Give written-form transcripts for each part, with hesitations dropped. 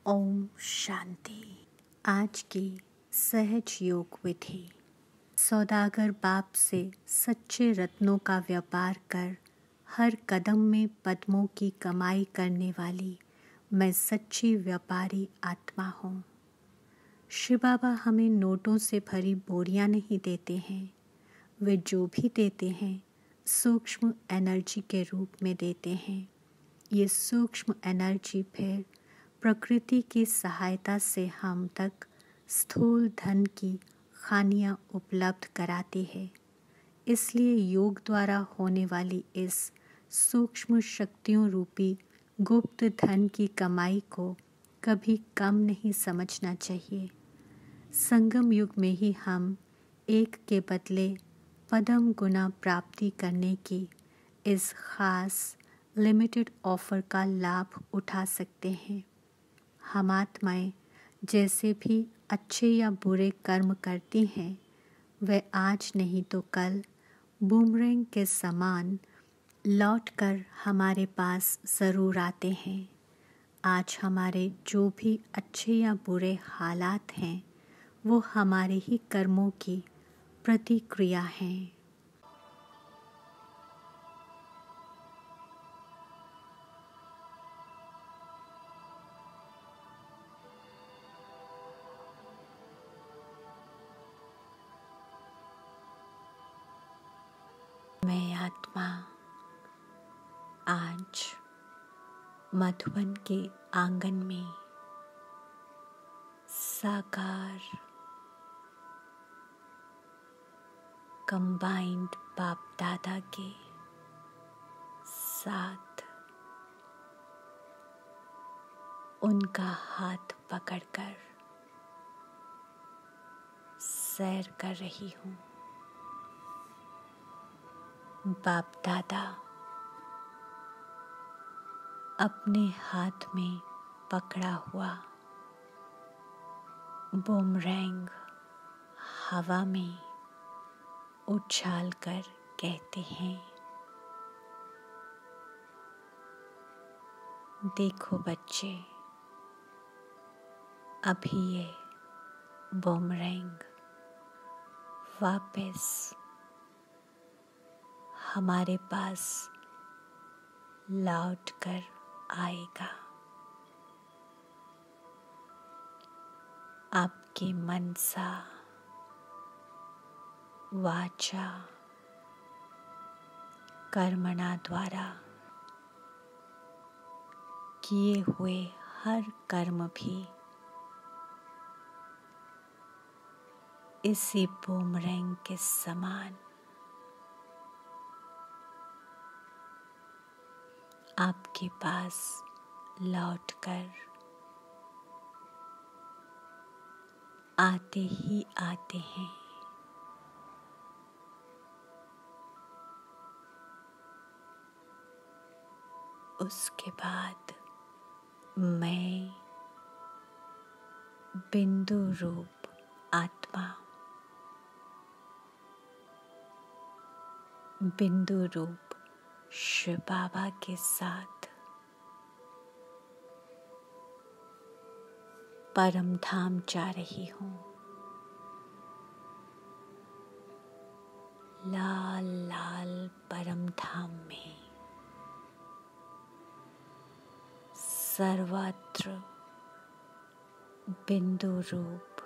ओम शांति। आज की सहज योग विधि। सौदागर बाप से सच्चे रत्नों का व्यापार कर हर कदम में पद्मों की कमाई करने वाली मैं सच्ची व्यापारी आत्मा हूँ। शिव बाबा हमें नोटों से भरी बोरियां नहीं देते हैं, वे जो भी देते हैं सूक्ष्म एनर्जी के रूप में देते हैं। ये सूक्ष्म एनर्जी फिर प्रकृति की सहायता से हम तक स्थूल धन की खानियाँ उपलब्ध कराती है। इसलिए योग द्वारा होने वाली इस सूक्ष्म शक्तियों रूपी गुप्त धन की कमाई को कभी कम नहीं समझना चाहिए। संगम युग में ही हम एक के बदले पदम गुना प्राप्ति करने की इस खास लिमिटेड ऑफर का लाभ उठा सकते हैं। हम आत्माएं जैसे भी अच्छे या बुरे कर्म करती हैं, वे आज नहीं तो कल बूमरैंग के समान लौटकर हमारे पास ज़रूर आते हैं। आज हमारे जो भी अच्छे या बुरे हालात हैं, वो हमारे ही कर्मों की प्रतिक्रिया हैं। मैं आत्मा आज मधुबन के आंगन में साकार कंबाइंड बाप दादा के साथ उनका हाथ पकड़कर सैर कर रही हूँ। बाप दादा अपने हाथ में पकड़ा हुआ बूमरैंग हवा में उछाल कर कहते हैं, देखो बच्चे, अभी ये बूमरैंग वापस हमारे पास लौट कर आएगा। आपके मनसा वाचा कर्मणा द्वारा किए हुए हर कर्म भी इसी बूमरैंग के समान आपके पास लौटकर आते ही आते हैं। उसके बाद मैं बिंदु रूप आत्मा, बिंदु रूप शिव बाबा के साथ परम धाम जा रही हूँ। लाल लाल परम धाम में सर्वत्र बिंदु रूप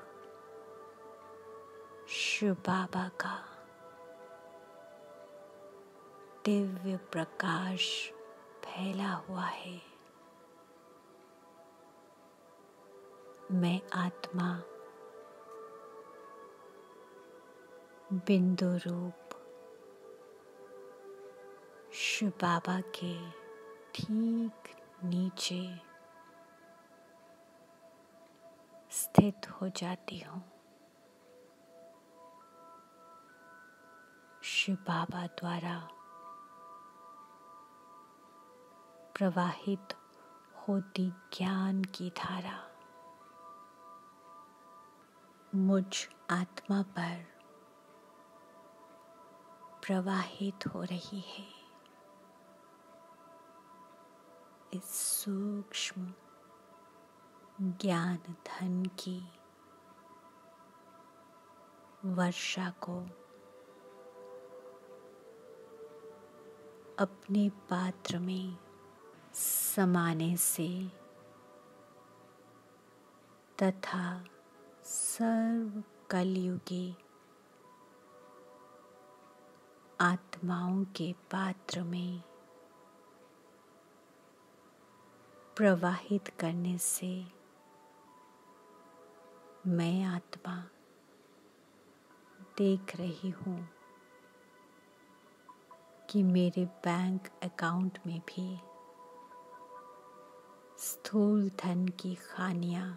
शिव बाबा का दिव्य प्रकाश फैला हुआ है। मैं आत्मा बिंदु रूप शिव बाबा के ठीक नीचे स्थित हो जाती हूँ। शिव बाबा द्वारा प्रवाहित होती ज्ञान की धारा मुझ आत्मा पर प्रवाहित हो रही है। इस सूक्ष्म ज्ञान धन की वर्षा को अपने पात्र में समाने से तथा सर्व कलयुगी आत्माओं के पात्र में प्रवाहित करने से मैं आत्मा देख रही हूँ कि मेरे बैंक अकाउंट में भी स्थूल धन की खानियाँ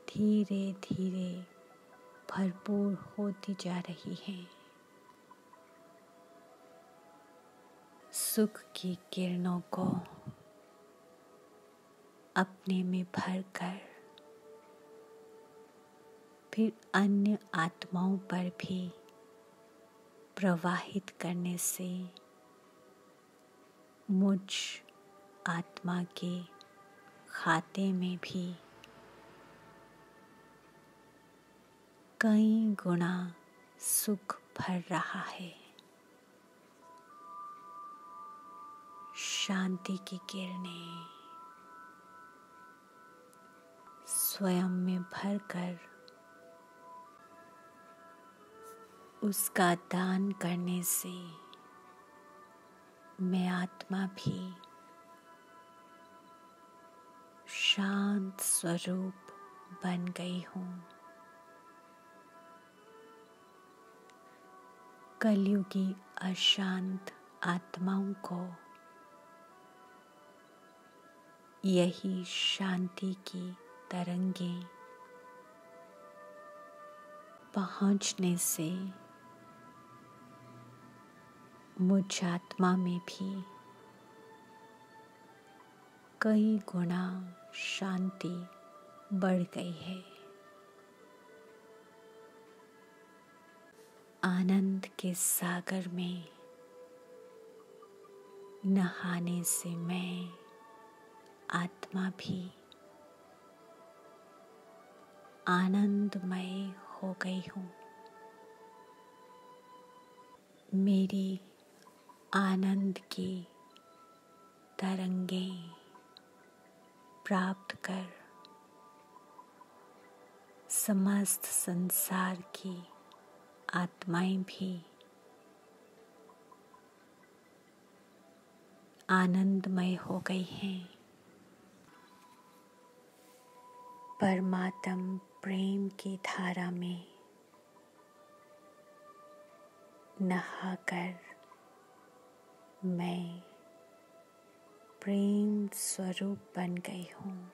धीरे धीरे भरपूर होती जा रही हैं। सुख की किरणों को अपने में भरकर फिर अन्य आत्माओं पर भी प्रवाहित करने से मुझ आत्मा के खाते में भी कई गुना सुख भर रहा है। शांति की किरणें स्वयं में भरकर उसका दान करने से मैं आत्मा भी शांत स्वरूप बन गई हूँ। कलयुगी अशांत आत्माओं को यही शांति की तरंगें पहुँचने से मुझ आत्मा में भी कई गुना शांति बढ़ गई है। आनंद के सागर में नहाने से मैं आत्मा भी आनंदमय हो गई हूँ। मेरी आनंद की तरंगें प्राप्त कर समस्त संसार की आत्माएं भी आनंदमय हो गई हैं। परमात्म प्रेम की धारा में नहाकर मैं प्रेम स्वरूप बन गई हूँ।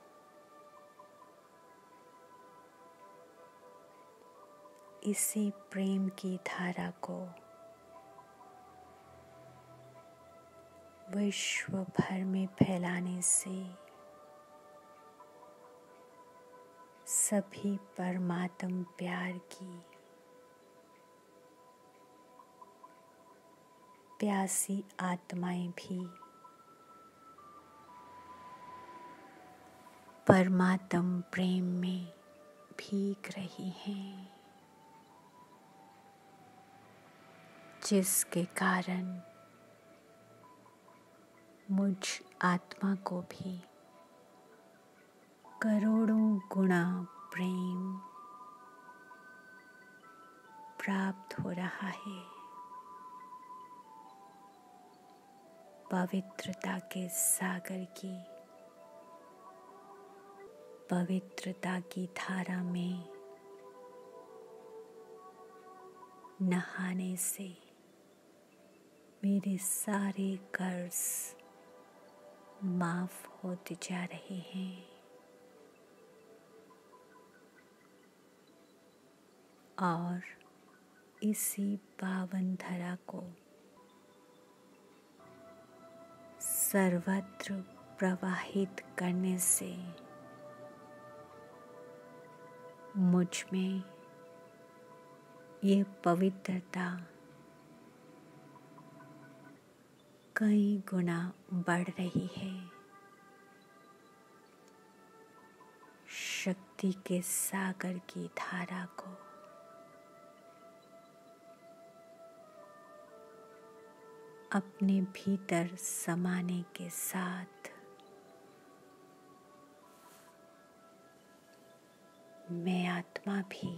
इसी प्रेम की धारा को विश्व भर में फैलाने से सभी परमात्म प्यार की प्यासी आत्माएं भी परमात्म प्रेम में भीग रही हैं, जिसके कारण मुझ आत्मा को भी करोड़ों गुना प्रेम प्राप्त हो रहा है। पवित्रता के सागर की पवित्रता की धारा में नहाने से मेरे सारे कर्ज माफ होते जा रहे हैं और इसी पावन धरा को सर्वत्र प्रवाहित करने से मुझ में ये पवित्रता कई गुना बढ़ रही है। शक्ति के सागर की धारा को अपने भीतर समाने के साथ मैं आत्मा भी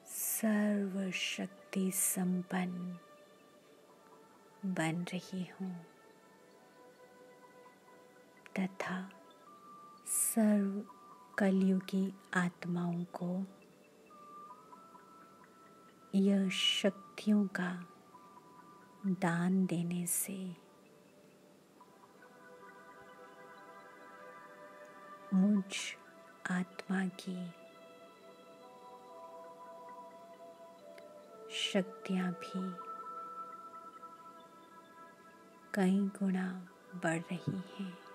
सर्वशक्ति संपन्न बन रही हूँ तथा सर्व कलयुगी आत्माओं को यह शक्तियों का दान देने से मुझ आत्मा की शक्तियाँ भी कई गुना बढ़ रही हैं।